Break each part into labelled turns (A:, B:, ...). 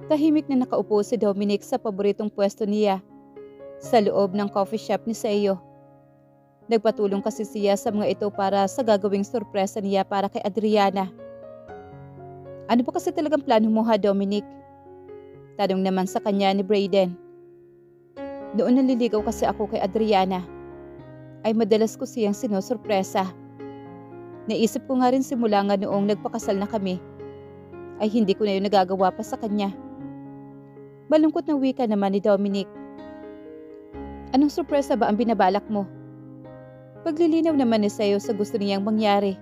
A: Tahimik na nakaupo si Dominic sa paboritong pwesto niya sa loob ng coffee shop ni Seo. Nagpatulong kasi siya sa mga ito para sa gagawing sorpresa niya para kay Adriana. Ano ba kasi talagang plano mo ha, Dominic? Tanong naman sa kanya ni Brayden. Noon naliligaw kasi ako kay Adriana, ay madalas ko siyang sinosorpresa. Naisip ko nga rin simula nga noong nagpakasal na kami, ay hindi ko na yun nagagawa pa sa kanya. Malungkot na wika naman ni Dominic. Anong sorpresa ba ang binabalak mo? Paglilinaw naman ni Seo sa gusto niyang mangyari.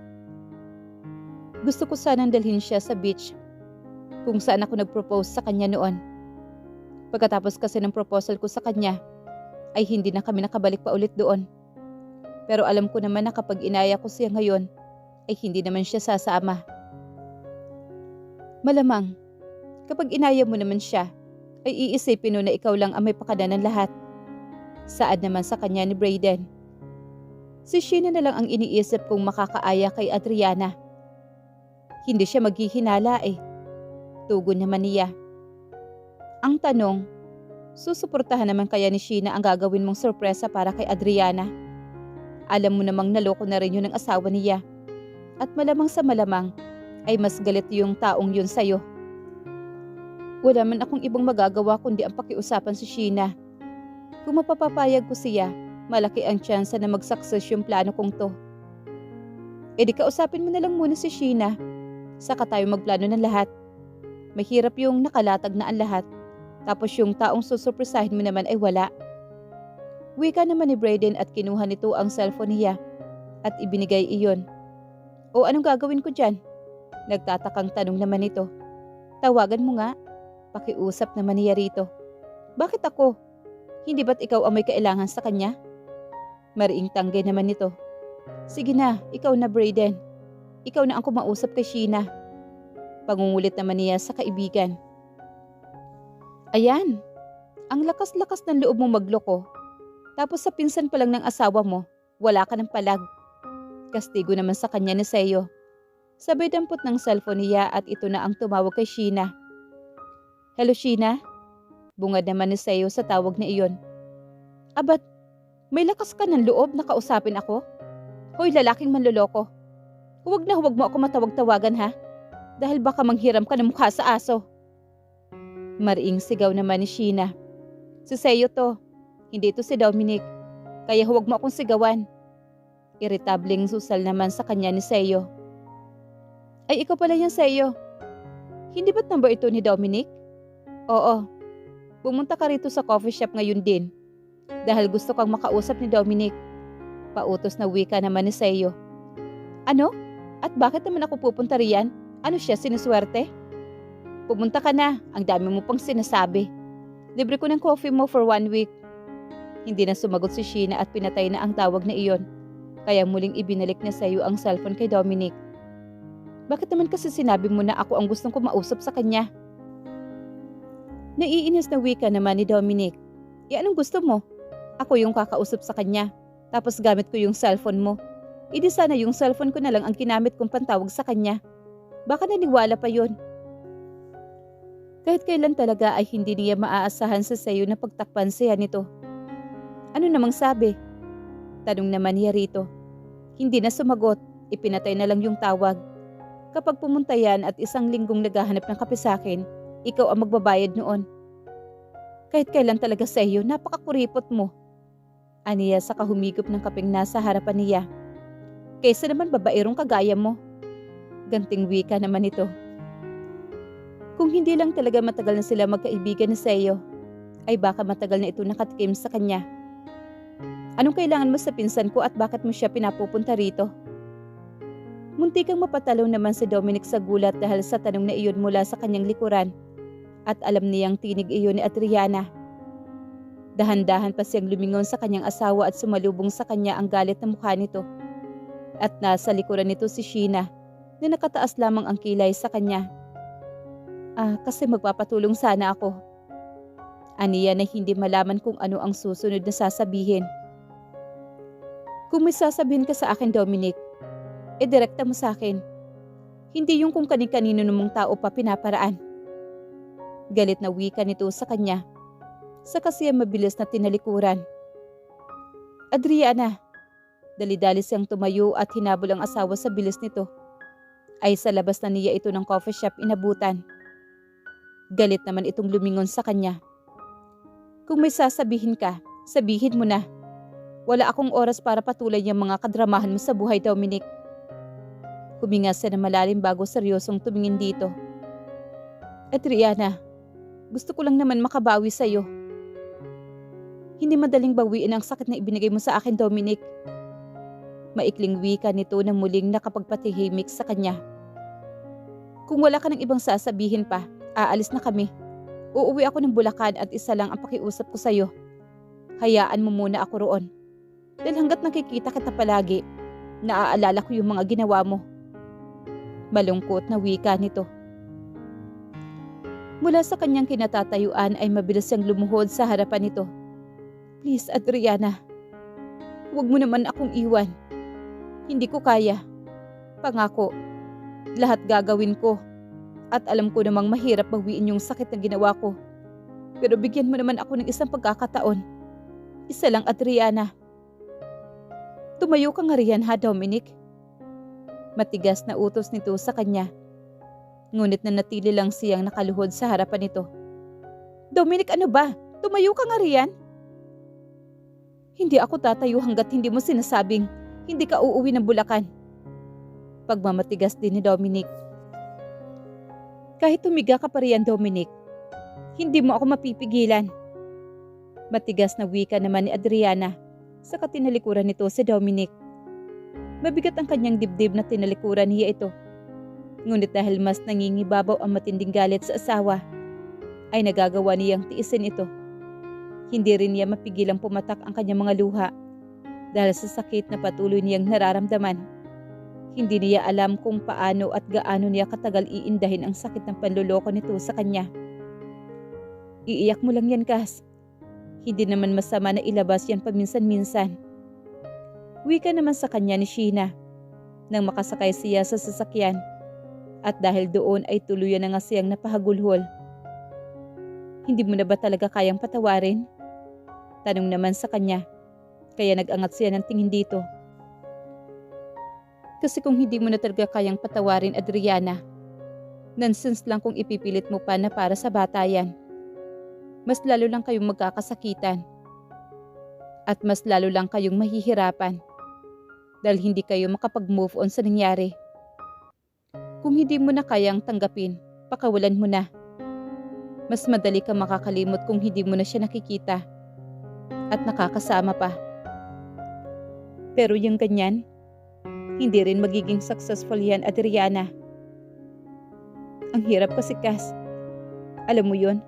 A: Gusto ko sanang dalhin siya sa beach kung saan ako nag-propose sa kanya noon. Pagkatapos kasi ng proposal ko sa kanya, ay hindi na kami nakabalik pa ulit doon. Pero alam ko naman na kapag inaya ko siya ngayon, ay hindi naman siya sasama. Malamang, kapag inaya mo naman siya, ay iisipin mo na ikaw lang ang may pakana ng lahat. Saad naman sa kanya ni Brayden. Si Sheena na lang ang iniisip kong makakaaya kay Adriana. Hindi siya maghihinala eh. Tugon naman niya. Ang tanong, susuportahan naman kaya ni Sheena ang gagawin mong sorpresa para kay Adriana? Alam mo namang naloko na rin yun ng asawa niya. At malamang sa malamang, ay mas galit yung taong yun sa'yo. Wala man akong ibang magagawa kundi ang pakiusapan si Sheena. Kung mapapapayag ko siya, malaki ang tsansa na mag-success yung plano kong to. E di kausapin mo na lang muna si Sheena. Saka tayo magplano ng lahat. Mahirap yung nakalatag na ang lahat. Tapos yung taong susurpresahin mo naman ay wala. Wika naman ni Brayden at kinuha nito ang cellphone niya at ibinigay iyon. O anong gagawin ko dyan? Nagtatakang tanong naman nito. Tawagan mo nga. Pakiusap naman niya rito. Bakit ako? Hindi ba't ikaw ang may kailangan sa kanya? Mariing tanggay naman nito. Sige na, ikaw na Brayden. Ikaw na ang kumausap kay Sheena. Pangungulit naman niya sa kaibigan. Ayan, ang lakas-lakas ng loob mong magloko. Tapos sa pinsan pa lang ng asawa mo, wala ka ng palag. Kastigo naman sa kanya ni Seo. Sabay dampot ng cellphone niya at ito na ang tumawag kay Sheena. Hello Sheena? Bungad naman ni Seo sa tawag na iyon. Abat, may lakas ka ng loob na kausapin ako? Hoy lalaking manloloko. Huwag na huwag mo ako matawag-tawagan ha. Dahil baka manghiram ka ng mukha sa aso. Mariing sigaw naman ni Sheena. Si Seo to. Hindi ito si Dominic. Kaya huwag mo akong sigawan. Irritabling susal naman sa kanya ni Seo. Ay ikaw pala yung Seo. Hindi ba't number ito ni Dominic? Oo. Pumunta ka rito sa coffee shop ngayon din. Dahil gusto kang makausap ni Dominic. Pautos na wika naman ni Seo. Ano? At bakit naman ako pupunta riyan? Ano siya, sinuswerte? Pumunta ka na, ang dami mo pang sinasabi. Libre ko ng coffee mo for 1 week. Hindi na sumagot si Sheena at pinatay na ang tawag na iyon. Kaya muling ibinalik na Seo ang cellphone kay Dominic. Bakit naman kasi sinabi mo na ako ang gustong kumausap sa kanya? Naiinis na wika naman ni Dominic. E anong gusto mo? Ako yung kakausap sa kanya. Tapos gamit ko yung cellphone mo. Idi sana yung cellphone ko na lang ang ginamit kong pantawag sa kanya. Baka naniwala pa yun. Kahit kailan talaga ay hindi niya maaasahan sa Seo na pagtakpan siya nito. Ano namang sabi? Tanong naman niya rito. Hindi na sumagot, ipinatay na lang yung tawag. Kapag pumunta yan at 1 linggong naghahanap ng kape sa akin, ikaw ang magbabayad noon. Kahit kailan talaga Seo, napakakuripot mo. Aniya sa kahumigop ng kapeng nasa harapan niya. Kaysa naman babaerong kagaya mo. Ganting wika naman ito. Kung hindi lang talaga matagal na sila magkaibigan ni Seo, ay baka matagal na ito nakatikim sa kanya. Anong kailangan mo sa pinsan ko at bakit mo siya pinapupunta rito? Munti kang mapatalaw naman si Dominic sa gulat dahil sa tanong na iyon mula sa kanyang likuran. At alam niyang tinig iyon ni Adriana. Dahan-dahan pa siyang lumingon sa kanyang asawa at sumalubong sa kanya ang galit na mukha nito. At nasa likuran nito si Sheena na nakataas lamang ang kilay sa kanya. Kasi magpapatulong sana ako. Aniya na hindi malaman kung ano ang susunod na sasabihin. Kung may sasabihin ka sa akin, Dominic, direkta mo sa akin. Hindi yung kung kanin-kanino namang tao pa pinaparaan. Galit na wika nito sa kanya. Saka siya mabilis na tinalikuran. Adriana! Dali-dali siyang tumayo at hinabol ang asawa sa bilis nito. Ay sa labas na niya ito ng coffee shop inabutan. Galit naman itong lumingon sa kanya. Kung may sasabihin ka, sabihin mo na. Wala akong oras para patuloy yung mga kadramahan mo sa buhay, Dominic. Huminga siya na malalim bago seryosong tumingin dito. Adriana, gusto ko lang naman makabawi sa'yo. Hindi madaling bawiin ang sakit na ibinigay mo sa akin, Dominic. Maikling wika nito na muling nakapagpatihimik sa kanya. Kung wala ka ng ibang sasabihin pa, aalis na kami. Uuwi ako ng Bulacan at isa lang ang pakiusap ko sa'yo. Hayaan mo muna ako roon. Dahil hanggat nakikita kita palagi, naaalala ko yung mga ginawa mo. Malungkot na wika nito. Mula sa kanyang kinatatayuan ay mabilis siyang lumuhod sa harapan nito. Please, Adriana. Huwag mo naman akong iwan. Hindi ko kaya. Pangako, lahat gagawin ko. At alam ko namang mahirap bawiin yung sakit na ginawa ko. Pero bigyan mo naman ako ng isang pagkakataon. Isa lang, Adriana. Tumayo ka nga riyan ha, Dominic. Matigas na utos nito sa kanya. Ngunit nanatili lang siyang nakaluhod sa harapan nito. Dominic, ano ba? Tumayo ka nga riyan? Hindi ako tatayo hanggat hindi mo sinasabing hindi ka uuwi ng Bulacan. Pagmamatigas din ni Dominic. Kahit tumiga ka pa riyan, Dominic, hindi mo ako mapipigilan. Matigas na wika naman ni Adriana sa tinalikuran nito si Dominic. Mabigat ang kanyang dibdib na tinalikuran niya ito. Ngunit dahil mas nangingibabaw ang matinding galit sa asawa, ay nagagawa niyang tiisin ito. Hindi rin niya mapigilang pumatak ang kanyang mga luha dahil sa sakit na patuloy niyang nararamdaman. Hindi niya alam kung paano at gaano niya katagal iindahin ang sakit ng panloloko nito sa kanya. Iiyak mo lang yan, Cass. Hindi naman masama na ilabas yan paminsan-minsan. Wika naman sa kanya ni Sheena nang makasakay siya sa sasakyan at dahil doon ay tuluyan na nga siyang napahagulhol. Hindi mo na ba talaga kayang patawarin? Tanong naman sa kanya, kaya nag-angat siya ng tingin dito. Kasi kung hindi mo na talaga kayang patawarin, Adriana, nonsense lang kung ipipilit mo pa na para sa bata yan. Mas lalo lang kayong magkakasakitan. At mas lalo lang kayong mahihirapan. Dahil hindi kayo makapag-move on sa nangyari. Kung hindi mo na kayang tanggapin, pakawalan mo na. Mas madali ka makakalimot kung hindi mo na siya nakikita. At nakakasama pa. Pero yung ganyan, hindi rin magiging successful yan, Adriana. Ang hirap kasi, Cass. Alam mo yun?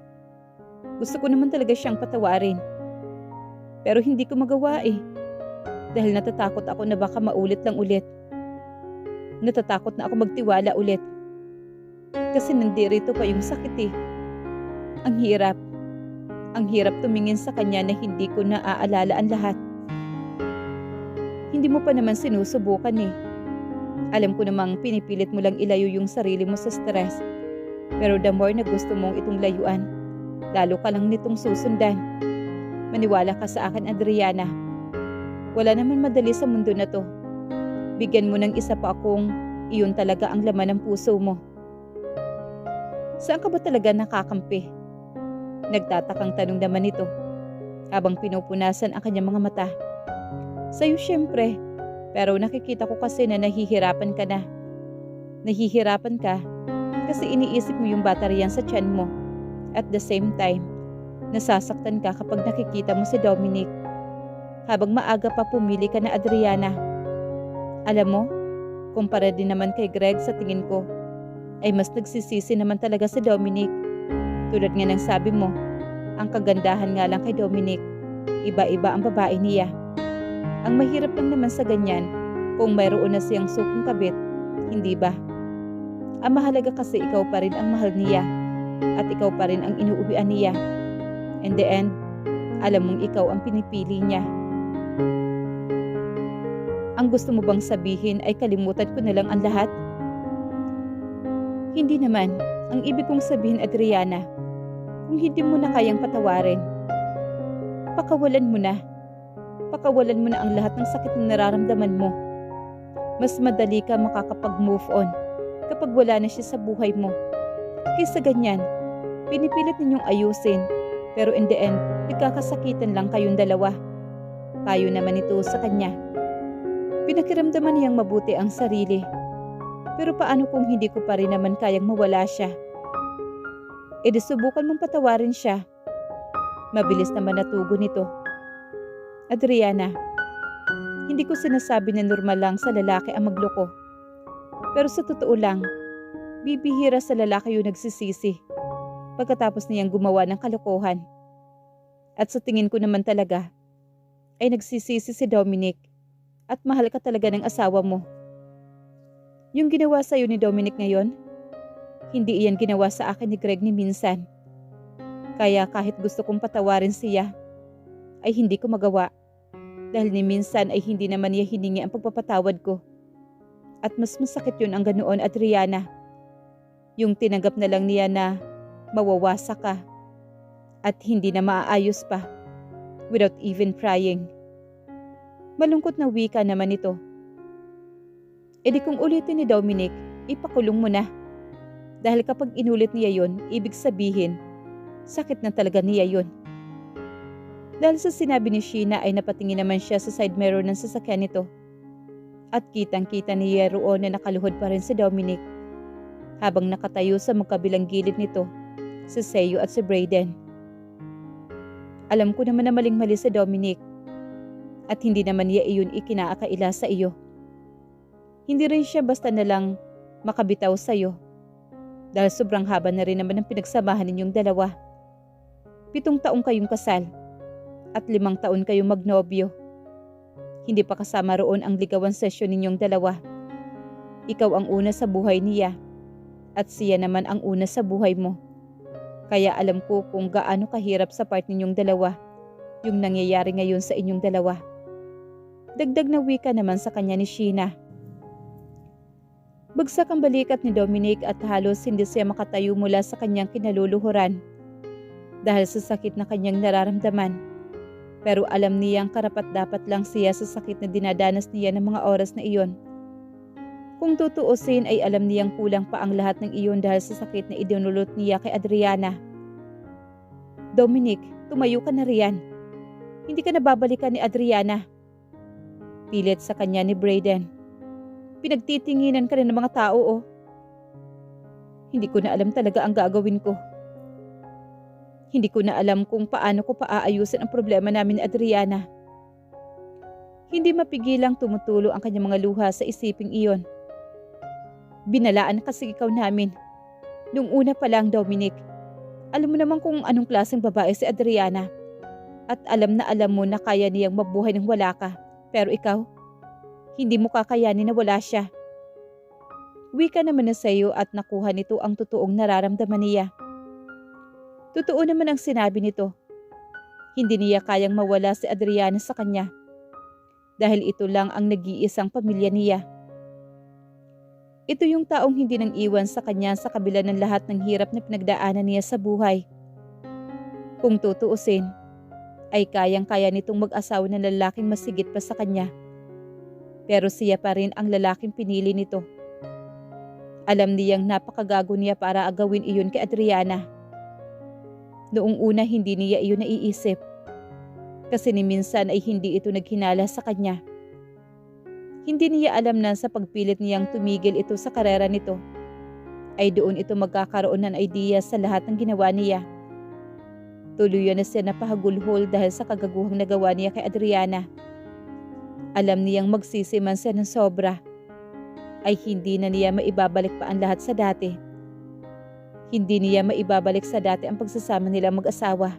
A: Gusto ko naman talaga siyang patawarin. Pero hindi ko magawa eh. Dahil natatakot ako na baka maulit lang ulit. Natatakot na ako magtiwala ulit. Kasi nandirito pa yung sakit eh. Ang hirap. Ang hirap tumingin sa kanya na hindi ko naaalala ang lahat. Hindi mo pa naman sinusubukan eh. Alam ko namang pinipilit mo lang ilayo yung sarili mo sa stress. Pero the more na gusto mong itong layuan, lalo ka lang nitong susundan. Maniwala ka sa akin, Adriana. Wala naman madali sa mundo na to. Bigyan mo ng isa pa akong iyon talaga ang laman ng puso mo. Saan ka ba talaga nakakampi? Nagtatakang tanong naman ito habang pinupunasan ang kanyang mga mata. Sa'yo syempre, pero nakikita ko kasi na nahihirapan ka na. Nahihirapan ka kasi iniisip mo yung bata riyan sa tiyan mo. At the same time, nasasaktan ka kapag nakikita mo si Dominic. Habang maaga pa pumili ka na, Adriana. Alam mo, kumpara din naman kay Greg sa tingin ko, ay mas nagsisisi naman talaga si Dominic. Tulad nga ng sabi mo, ang kagandahan nga lang kay Dominic, iba-iba ang babae niya. Ang mahirap lang naman sa ganyan, kung mayroon na siyang suking kabit, hindi ba? Ang mahalaga kasi ikaw pa rin ang mahal niya, at ikaw pa rin ang inuuwian niya. In the end, alam mong ikaw ang pinipili niya. Ang gusto mo bang sabihin ay kalimutan ko na lang ang lahat? Hindi naman. Ang ibig kong sabihin, Adriana, Kung hindi mo na kayang patawarin, pakawalan mo na. Pakawalan mo na ang lahat ng sakit na nararamdaman mo. Mas madali ka makakapag-move on kapag wala na siya sa buhay mo. Kaysa ganyan, pinipilit ninyong ayusin, pero in the end, nagkakasakitan lang kayong dalawa. Payo naman ito sa kanya. Pinakiramdaman niyang mabuti ang sarili. Pero paano kung hindi ko pa rin naman kayang mawala siya? E di subukan mong patawarin siya. Mabilis naman natugon nito. Adriana, hindi ko sinasabi na normal lang sa lalaki ang magloko. Pero sa totoo lang, bibihira sa lalaki yung nagsisisi pagkatapos niyang gumawa ng kalokohan. At sa tingin ko naman talaga, ay nagsisisi si Dominic at mahal ka talaga ng asawa mo. Yung ginawa sa'yo ni Dominic ngayon, hindi iyan ginawa sa akin ni Greg ni minsan. Kaya kahit gusto kong patawarin siya, ay hindi ko magawa. Dahil ni minsan ay hindi naman niya hiningi ang pagpapatawad ko. At mas masakit yun ang ganoon, Adriana. Yung tinanggap na lang niya na mawawasak ka at hindi na maaayos pa without even trying. Malungkot na wika naman ito. E di kung ulitin ni Dominic, ipakulong mo na. Dahil kapag inulit niya yon, ibig sabihin, sakit na talaga niya yon. Dahil sa sinabi ni Sheena ay napatingin naman siya sa side mirror ng sasakyan nito. At kitang-kita niya roon na nakaluhod pa rin si Dominic habang nakatayo sa magkabilang gilid nito, si Seiyo at si Brayden. Alam ko naman na maling-mali si Dominic at hindi naman niya iyon ikinaakaila sa iyo. Hindi rin siya basta na lang makabitaw sa iyo dahil sobrang haba na rin naman ang pinagsamahan ninyong dalawa. 7 taong kayong kasal at 5 taon kayong magnobyo. Hindi pa kasama roon ang ligawan session ninyong dalawa. Ikaw ang una sa buhay niya at siya naman ang una sa buhay mo. Kaya alam ko kung gaano kahirap sa part ninyong dalawa yung nangyayari ngayon sa inyong dalawa. Dagdag na wika naman sa kanya ni Sheena. Bagsak ang balikat ni Dominic at halos hindi siya makatayo mula sa kanyang kinaluluhuran dahil sa sakit na kanyang nararamdaman. Pero alam niyang karapat-dapat lang siya sa sakit na dinadanas niya ng mga oras na iyon. Kung tutuusin ay alam niyang kulang pa ang lahat ng iyon dahil sa sakit na idinulot niya kay Adriana. Dominic, tumayo ka na riyan. Hindi ka nababalikan ni Adriana. Pilit sa kanya ni Brayden. Pinagtitinginan ka rin ng mga tao, oh. Hindi ko na alam talaga ang gagawin ko. Hindi ko na alam kung paano ko paaayusin ang problema namin ni Adriana. Hindi mapigilang tumutulo ang kanyang mga luha sa isiping iyon. Binalaan kasi ikaw namin. Nung una pa lang, Dominic. Alam mo naman kung anong klaseng babae si Adriana. At alam na alam mo na kaya niyang mabuhay ng wala ka. Pero ikaw, hindi mo kakayanin na wala siya. Wika naman na sa'yo at nakuha nito ang totoong nararamdaman niya. Totoo naman ang sinabi nito. Hindi niya kayang mawala si Adriana sa kanya. Dahil ito lang ang nag-iisang pamilya niya. Ito yung taong hindi nang iwan sa kanya sa kabila ng lahat ng hirap na pinagdaanan niya sa buhay. Kung tutuusin, ay kayang-kaya nitong mag-asawa ng lalaking masigit pa sa kanya. Pero siya pa rin ang lalaking pinili nito. Alam niyang napakagago niya para agawin iyon kay Adriana. Noong una hindi niya iyon naiisip. Kasi ni minsan ay hindi ito naghinala sa kanya. Hindi niya alam na sa pagpilit niyang tumigil ito sa karera nito, ay doon ito magkakaroon ng idea sa lahat ng ginawa niya. Tuluyan na siya napahagulhol dahil sa kagaguhang nagawa niya kay Adriana. Alam niyang magsisi man siya ng sobra, ay hindi na niya maibabalik pa ang lahat sa dati. Hindi niya maibabalik sa dati ang pagsasama nila mag-asawa.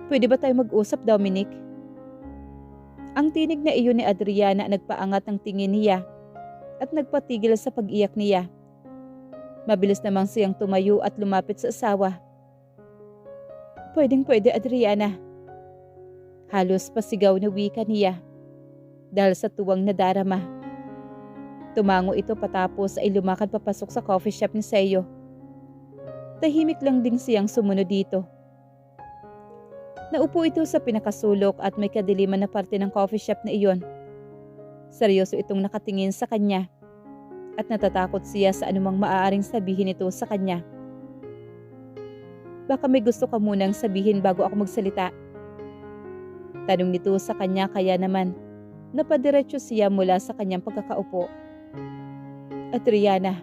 A: Pwede ba tayo mag-usap, Dominic? Ang tinig na iyon ni Adriana nagpaangat ng tingin niya at nagpatigil sa pag-iyak niya. Mabilis namang siyang tumayo at lumapit sa asawa. Pwedeng-pwede, Adriana. Halos pasigaw na wika niya dahil sa tuwang nadarama. Tumango ito patapos ay lumakad papasok sa coffee shop ni Seiyo. Tahimik lang din siyang sumunod dito. Naupo ito sa pinakasulok at may kadiliman na parte ng coffee shop na iyon. Seryoso itong nakatingin sa kanya at natatakot siya sa anumang maaaring sabihin ito sa kanya. Baka may gusto ka munang sabihin bago ako magsalita. Tanong nito sa kanya kaya naman napadiretso siya mula sa kanyang pagkakaupo. Adriana,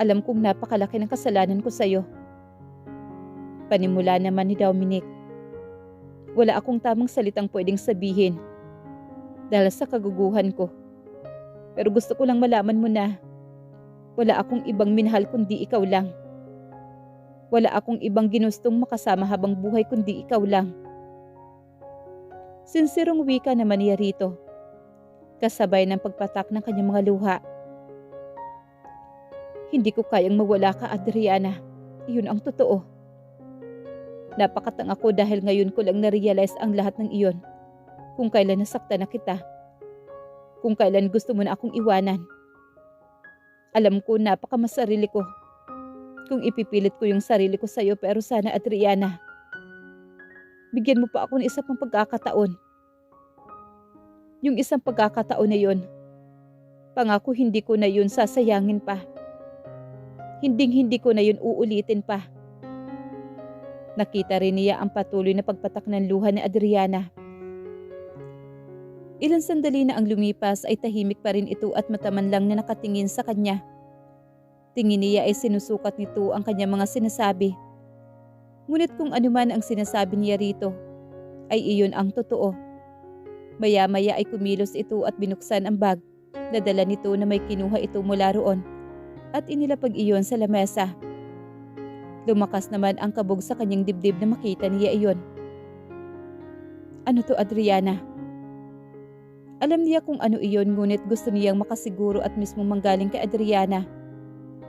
A: alam kong napakalaki ng kasalanan ko sa'yo. Panimula naman ni Dominic. Wala akong tamang salitang pwedeng sabihin dahil sa kaguguhan ko. Pero gusto ko lang malaman mo na wala akong ibang minahal kundi ikaw lang. Wala akong ibang ginustong makasama habang buhay kundi ikaw lang. Sinsirong wika naman niya rito, kasabay ng pagpatak ng kanyang mga luha. Hindi ko kayang mawala ka, Adriana. Iyon ang totoo. Napakatanga ko dahil ngayon ko lang na-realize ang lahat ng iyon. Kung kailan nasaktan na kita. Kung kailan gusto mo na akong iwanan. Alam ko napakamasarili ko. Kung ipipilit ko yung sarili ko sa'yo pero sana Adriana, bigyan mo pa ako ng isa pang pagkakataon. Yung isang pagkakataon na yun, pangako hindi ko na yun sasayangin pa. Hinding-hindi ko na yun uulitin pa. Nakita rin niya ang patuloy na pagpatak ng luha ni Adriana. Ilang sandali na ang lumipas ay tahimik pa rin ito at mataman lang na nakatingin sa kanya. Tingin niya ay sinusukat nito ang kanyang mga sinasabi. Ngunit kung anuman ang sinasabi niya rito, ay iyon ang totoo. Maya-maya ay kumilos ito at binuksan ang bag na dala nito na may kinuha ito mula roon at inilapag iyon sa lamesa. Lumakas naman ang kabog sa kanyang dibdib na makita niya iyon. Ano to, Adriana? Alam niya kung ano iyon ngunit gusto niyang makasiguro at mismo manggaling kay Adriana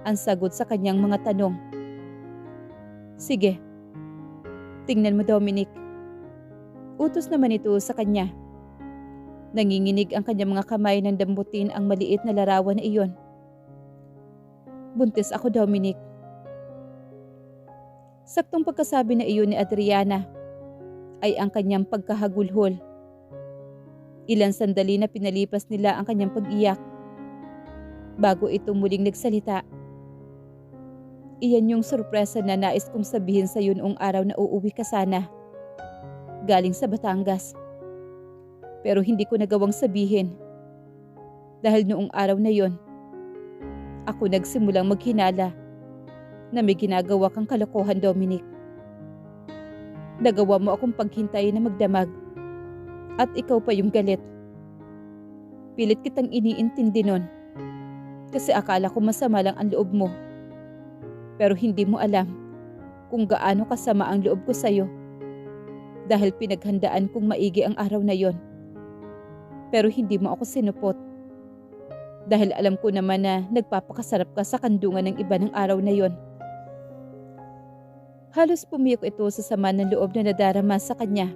A: ang sagot sa kanyang mga tanong. Sige. Tingnan mo, Dominic. Utos naman ito sa kanya. Nanginginig ang kanyang mga kamay nang dambutin ang maliit na larawan na iyon. Buntis ako, Dominic. Saktong pagkasabi na iyon ni Adriana ay ang kanyang pagkahagulhol. Ilang sandali na pinalipas nila ang kanyang pag-iyak bago ito muling nagsalita. Iyan yung sorpresa na nais kong sabihin sa iyo noong araw na uuwi ka sana. Galing sa Batangas. Pero hindi ko nagawang sabihin. Dahil noong araw na yon, ako nagsimulang maghinala na may ginagawa kang kalokohan, Dominic. Nagawa mo akong paghintayin na magdamag. At ikaw pa yung galit. Pilit kitang iniintindi nun. Kasi akala ko masama lang ang loob mo. Pero hindi mo alam kung gaano kasama ang loob ko sa'yo. Dahil pinaghandaan kong maigi ang araw na yon. Pero hindi mo ako sinupot. Dahil alam ko naman na nagpapakasarap ka sa kandungan ng iba ng araw na yon. Halos pumiyok ito sa sama ng loob na nadarama sa kanya.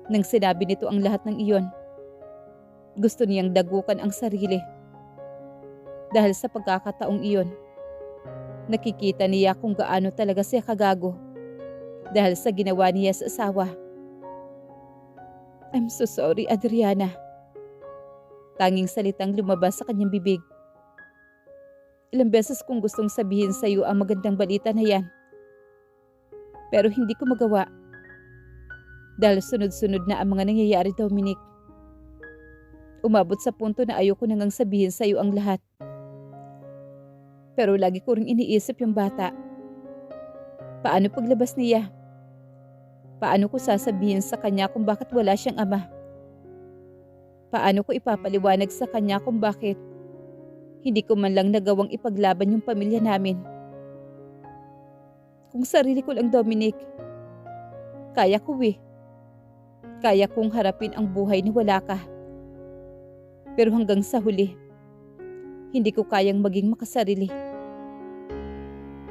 A: Nang sinabi nito ang lahat ng iyon, gusto niyang dagukan ang sarili. Dahil sa pagkakataong iyon, nakikita niya kung gaano talaga siya kagago dahil sa ginawa niya sa asawa. I'm so sorry, Adriana. Tanging salitang lumabas sa kanyang bibig. Ilang beses kong gustong sabihin sa iyo ang magandang balita na yan. Pero hindi ko magawa. Dahil sunod-sunod na ang mga nangyayari, Dominic. Umabot sa punto na ayoko nang sabihin sa iyo ang lahat. Pero lagi ko ring iniisip yung bata. Paano paglabas niya? Paano ko sasabihin sa kanya kung bakit wala siyang ama? Paano ko ipapaliwanag sa kanya kung bakit hindi ko man lang nagawang ipaglaban yung pamilya namin? Kung sarili ko lang, Dominic, kaya ko eh. Kaya kong harapin ang buhay ni wala ka. Pero hanggang sa huli, hindi ko kayang maging makasarili.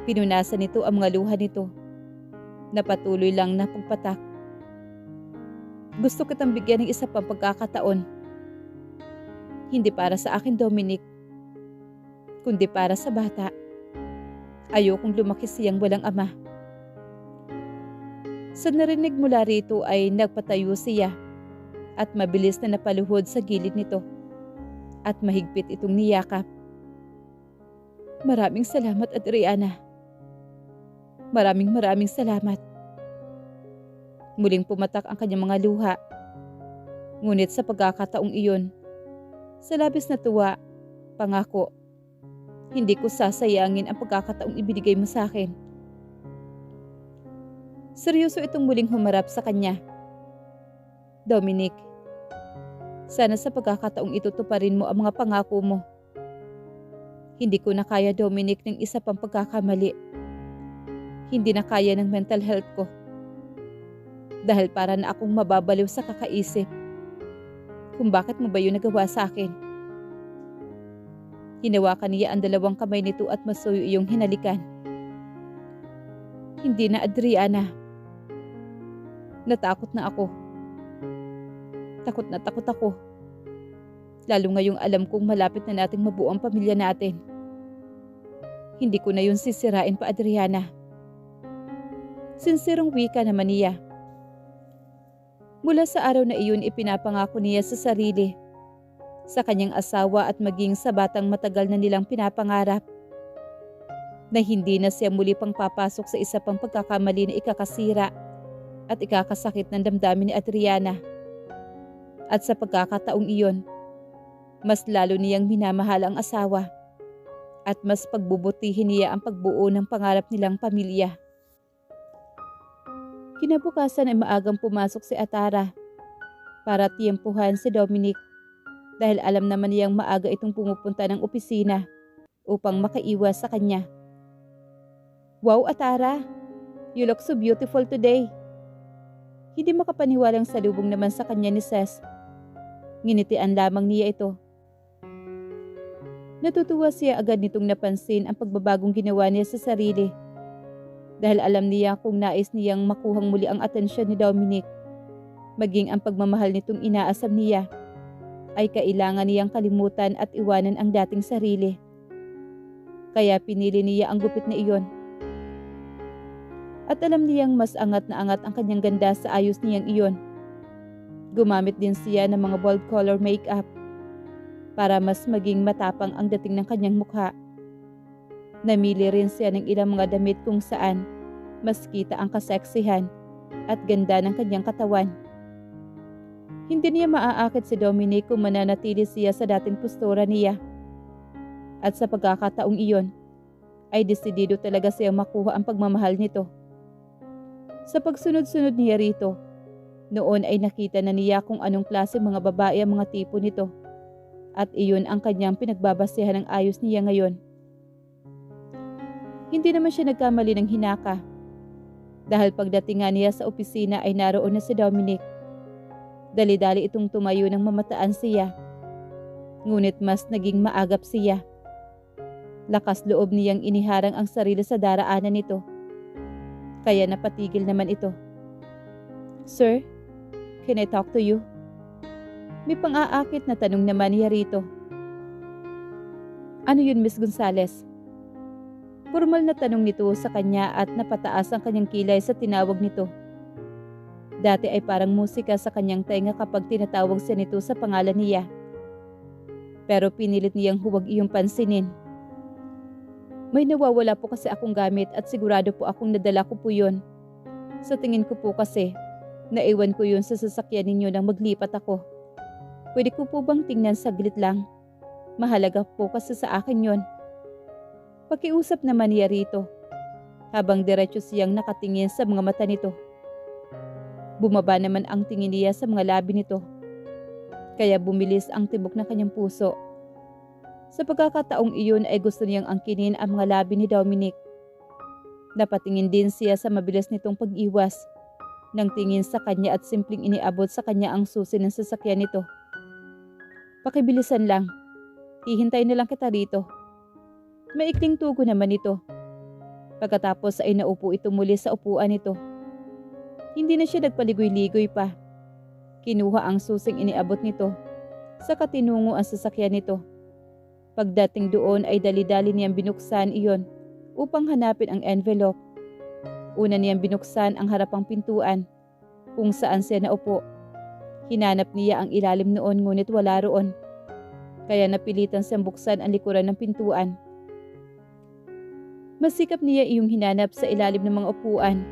A: Pinunasan nito ang mga luha nito na patuloy lang na pagpatak. Gusto kitang bigyan ng isa pang pagkakataon. Hindi para sa akin, Dominic, kundi para sa bata. Ayokong lumaki siyang walang ama. Sa narinig mula rito ay nagpatayo siya at mabilis na napaluhod sa gilid nito at mahigpit itong niyakap. Maraming salamat, Adriana. Maraming salamat. Muling pumatak ang kanyang mga luha. Ngunit sa pagkakataong iyon, sa labis na tuwa, pangako, hindi ko sasayangin ang pagkakataong ibinigay mo sa akin. Seryoso itong muling humarap sa kanya. Dominic, sana sa pagkakataong ito tuparin mo ang mga pangako mo. Hindi ko na kaya, Dominic, ng isa pang pagkakamali. Hindi na kaya ng mental health ko. Dahil para na akong mababaliw sa kakaisip kung bakit mo ba yun nagawa sa akin. Hinawakan niya ang dalawang kamay nito at masuyo iyong hinalikan. Hindi na, Adriana. Natakot na ako. Takot ako. Lalo ngayong alam kong malapit na nating mabuo ang pamilya natin. Hindi ko na yun sisirain pa, Adriana. Sinserong wika naman niya. Mula sa araw na iyon ipinapangako niya sa sarili, sa kanyang asawa at maging sa batang matagal na nilang pinapangarap, na hindi na siya muli pang papasok sa isa pang pagkakamali na ikakasira at ikakasakit ng damdamin ni Adriana. At sa pagkakataong iyon, mas lalo niyang minamahal ang asawa at mas pagbubutihin niya ang pagbuo ng pangarap nilang pamilya. Kinabukasan ay maagang pumasok si Atara para tiyempuhan si Dominic dahil alam naman niyang maaga itong pumupunta ng opisina upang makaiwas sa kanya. Wow, Atara! You look so beautiful today. Hindi makapaniwalang salubong naman sa kanya ni Ces. Nginitian lamang niya ito. Natutuwa siya agad nitong napansin ang pagbabagong ginawa niya sa sarili. Dahil alam niya kung nais niyang makuhang muli ang atensyon ni Dominic, maging ang pagmamahal nitong inaasam niya, ay kailangan niyang kalimutan at iwanan ang dating sarili. Kaya pinili niya ang gupit na iyon. At alam niyang mas angat na angat ang kanyang ganda sa ayos niyang iyon. Gumamit din siya ng mga bold color makeup para mas maging matapang ang dating ng kanyang mukha. Namili rin siya ng ilang mga damit kung saan mas kita ang kaseksihan at ganda ng kanyang katawan. Hindi niya maaakit si Dominic kung mananatili siya sa dating postura niya. At sa pagkakataong iyon, ay desidido talaga siya makuha ang pagmamahal nito. Sa pagsunod-sunod niya rito, noon ay nakita na niya kung anong klase mga babae ang mga tipo nito. At iyon ang kanyang pinagbabasehan ng ayos niya ngayon. Hindi naman siya nagkamali ng hinaka. Dahil pagdating nga niya sa opisina ay naroon na si Dominic. Dali-dali itong tumayo nang mamataan siya. Ngunit mas naging maagap siya. Lakas loob niyang iniharang ang sarili sa daraanan nito. Kaya napatigil naman ito. Sir, can I talk to you? May pang-aakit na tanong naman niya rito. Ano yun, Miss Gonzales? Formal na tanong nito sa kanya at napataas ang kanyang kilay sa tinawag nito. Dati ay parang musika sa kanyang tenga kapag tinatawag siya nito sa pangalan niya. Pero pinilit niyang huwag iyong pansinin. May nawawala po kasi akong gamit at sigurado po akong nadala ko po yun. Sa tingin ko po kasi, naiwan ko yun sa sasakyan ninyo nang maglipat ako. Pwede ko po bang tingnan saglit lang? Mahalaga po kasi sa akin yun. Pakiusap naman niya rito, habang diretso siyang nakatingin sa mga mata nito. Bumaba naman ang tingin niya sa mga labi nito, kaya bumilis ang tibok ng kanyang puso. Sa pagkakataong iyon ay gusto niyang angkinin ang mga labi ni Dominic. Napatingin din siya sa mabilis nitong pag-iwas, nang tingin sa kanya at simpleng iniabot sa kanya ang susi ng sasakyan nito. Pakibilisan lang, hihintay na lang kita rito. Maikling tugo naman ito. Pagkatapos ay naupo ito muli sa upuan nito. Hindi na siya nagpaligoy-ligoy pa. Kinuha ang susing iniabot nito. Saka tinungo ang sasakyan nito. Pagdating doon ay dali-dali niyang binuksan iyon upang hanapin ang envelope. Una niyang binuksan ang harapang pintuan kung saan siya naupo. Hinanap niya ang ilalim noon ngunit wala roon. Kaya napilitan siyang buksan ang likuran ng pintuan. Masikap niya iyong hinanap sa ilalim ng mga upuan.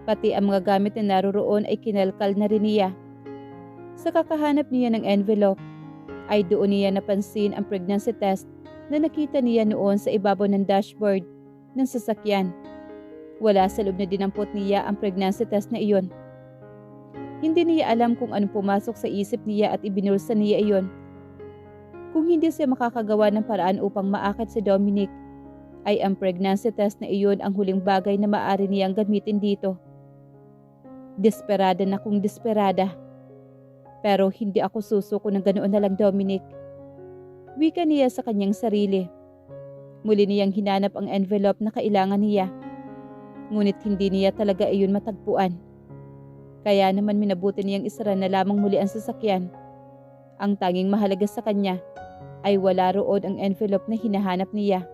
A: Pati ang mga gamit na naroroon ay kinalkal na rin niya. Sa kakahanap niya ng envelope, ay doon niya napansin ang pregnancy test na nakita niya noon sa ibabaw ng dashboard ng sasakyan. Wala sa loob na dinampot niya ang pregnancy test na iyon. Hindi niya alam kung anong pumasok sa isip niya at ibinulsa niya iyon. Kung hindi siya makakagawa ng paraan upang maakit si Dominic, ay ang pregnancy test na iyon ang huling bagay na maaari niyang gamitin dito. Desperada na kung desperada. Pero hindi ako susuko ng ganoon na lang, Dominic. Wika niya sa kanyang sarili. Muli niyang hinanap ang envelope na kailangan niya. Ngunit hindi niya talaga iyon matagpuan. Kaya naman minabuti niyang isara na lamang muli ang sasakyan. Ang tanging mahalaga sa kanya ay wala roon ang envelope na hinahanap niya.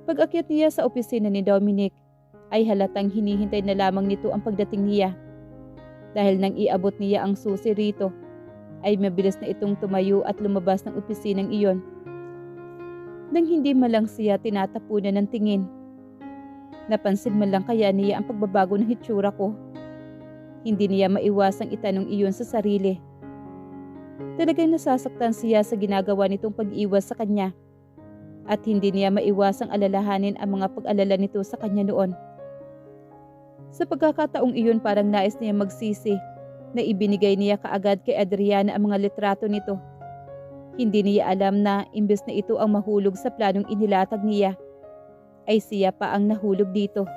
A: Pag-akyat niya sa opisina ni Dominic, ay halatang hinihintay na lamang nito ang pagdating niya. Dahil nang iabot niya ang susi rito, ay mabilis na itong tumayo at lumabas ng opisinang iyon. Nang hindi man lang siya tinatapunan ng tingin. Napansin man lang kaya niya ang pagbabago ng hitsura ko. Hindi niya maiwasang itanong iyon sa sarili. Talagang nasasaktan siya sa ginagawa nitong pag-iwas sa kanya. At hindi niya maiwasang alalahanin ang mga pag-alala nito sa kanya noon. Sa pagkakataong iyon parang nais niya magsisi na ibinigay niya kaagad kay Adriana ang mga litrato nito. Hindi niya alam na imbes na ito ang mahulog sa planong inilatag niya, ay siya pa ang nahulog dito.